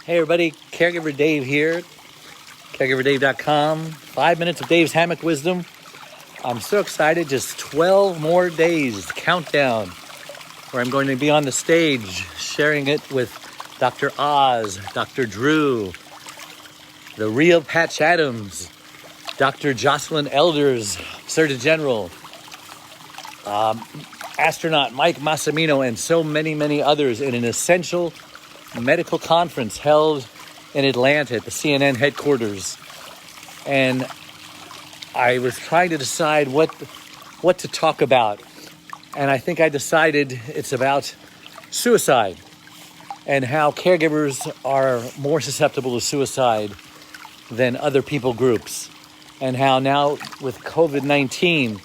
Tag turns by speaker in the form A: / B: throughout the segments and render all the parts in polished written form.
A: Hey everybody, Caregiver Dave here, caregiverdave.com, 5 minutes of Dave's hammock wisdom. I'm so excited, just 12 more days, countdown, where I'm going to be on the stage sharing it with Dr. Oz, Dr. Drew, the real Patch Adams, Dr. Jocelyn Elders, Surgeon General, astronaut Mike Massimino, and so many others in an essential medical conference held in Atlanta at the CNN headquarters. And I was trying to decide what to talk about. And I think I decided it's about suicide and how caregivers are more susceptible to suicide than other people groups. And how now with COVID-19,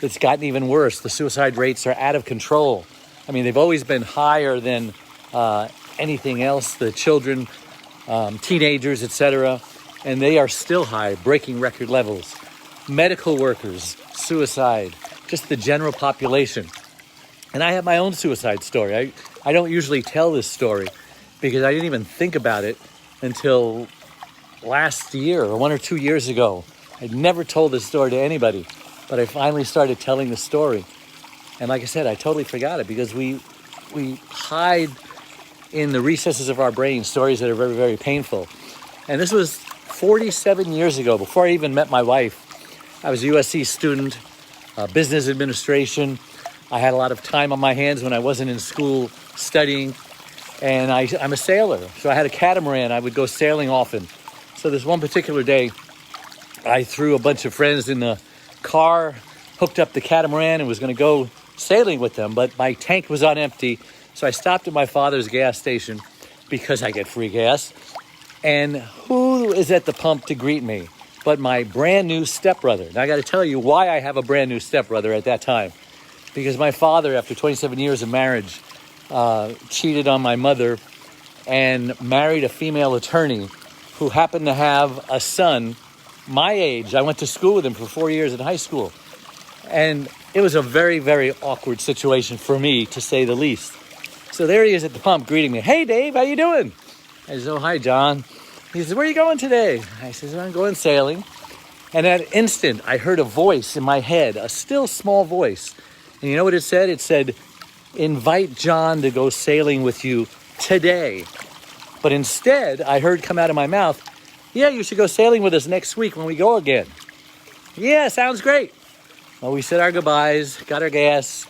A: it's gotten even worse. The suicide rates are out of control. I mean, they've always been higher than anything else, the children, teenagers, etc. And they are still high, breaking record levels. Medical workers, suicide, just the general population. And I have my own suicide story. I don't usually tell this story because I didn't even think about it until last year or 1 or 2 years ago. I'd never told this story to anybody, but I finally started telling the story. And like I said, I totally forgot it because we hide in the recesses of our brain stories that are very painful. And this was 47 years ago, before I even met my wife. I was a USC student, business administration. I had a lot of time on my hands when I wasn't in school studying. And I'm a sailor, so I had a catamaran. I would go sailing often. So this one particular day, I threw a bunch of friends in the car, hooked up the catamaran, and was going to go sailing with them. But my tank was on empty. So I stopped at my father's gas station because I get free gas. And who is at the pump to greet me but my brand new stepbrother? Now I got to tell you why I have a brand new stepbrother at that time. Because my father, after 27 years of marriage, cheated on my mother and married a female attorney who happened to have a son my age. I went to school with him for 4 years in high school. And it was a very awkward situation for me, to say the least. So there he is at the pump greeting me. Hey, Dave, how you doing? I said, oh, hi, John. He says, where are you going today? I says, I'm going sailing. And at that instant, I heard a voice in my head, a still small voice. And you know what it said? It said, invite John to go sailing with you today. But instead, I heard come out of my mouth, yeah, you should go sailing with us next week when we go again. Yeah, sounds great. Well, we said our goodbyes, got our gas,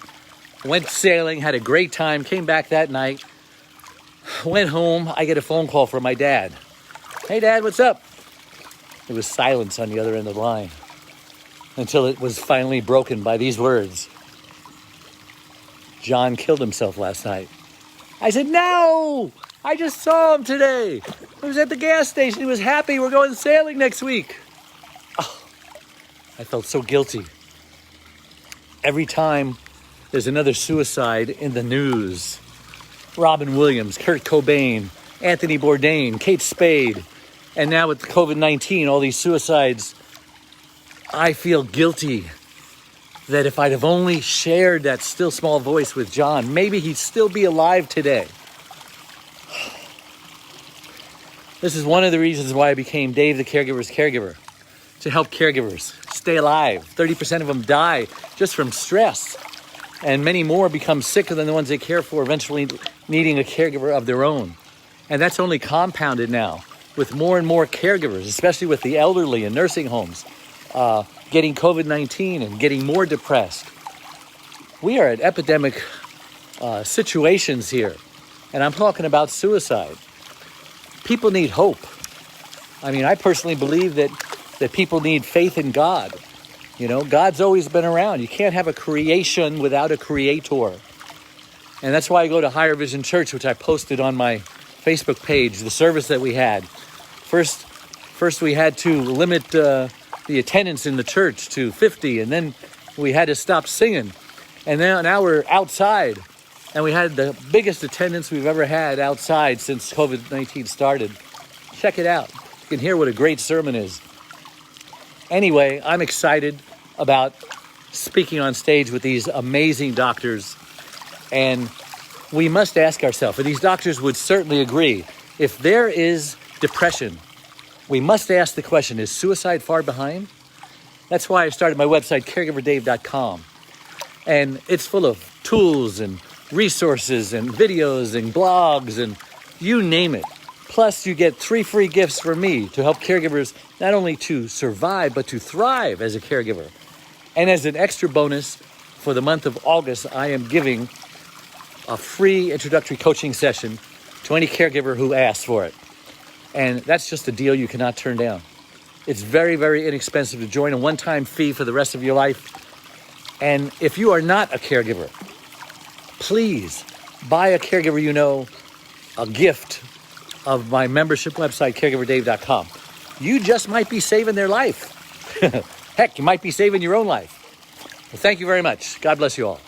A: went sailing, had a great time, came back that night, went home. I get a phone call from my dad. Hey, Dad, what's up? There was silence on the other end of the line until it was finally broken by these words. John killed himself last night. I said, no, I just saw him today. He was at the gas station. He was happy. We're going sailing next week. Oh, I felt so guilty. Every time there's another suicide in the news, Robin Williams, Kurt Cobain, Anthony Bourdain, Kate Spade, and now with COVID-19, all these suicides, I feel guilty that if I'd have only shared that still small voice with John, maybe he'd still be alive today. This is one of the reasons why I became Dave the Caregiver's Caregiver, to help caregivers stay alive. 30% of them die just from stress. And many more become sicker than the ones they care for, eventually needing a caregiver of their own. And that's only compounded now with more and more caregivers, especially with the elderly in nursing homes, getting COVID-19 and getting more depressed. We are at epidemic situations here. And I'm talking about suicide. People need hope. I mean, I personally believe that people need faith in God. You know, God's always been around. You can't have a creation without a creator. And that's why I go to Higher Vision Church, which I posted on my Facebook page, the service that we had. First we had to limit the attendance in the church to 50, and then we had to stop singing. And now we're outside, and we had the biggest attendance we've ever had outside since COVID-19 started. Check it out. You can hear what a great sermon is. Anyway, I'm excited about speaking on stage with these amazing doctors. And we must ask ourselves, and these doctors would certainly agree, If there is depression, we must ask the question, is suicide far behind? That's why I started my website, caregiverdave.com. And it's full of tools and resources and videos and blogs and you name it. Plus, you get 3 free gifts from me to help caregivers not only to survive, but to thrive as a caregiver. And as an extra bonus, for the month of August, I am giving a free introductory coaching session to any caregiver who asks for it. And that's just a deal you cannot turn down. It's very, very inexpensive to join, a one-time fee for the rest of your life. And if you are not a caregiver, please buy a caregiver you know a gift of my membership website, caregiverdave.com. You just might be saving their life. Heck, you might be saving your own life. Well, thank you very much. God bless you all.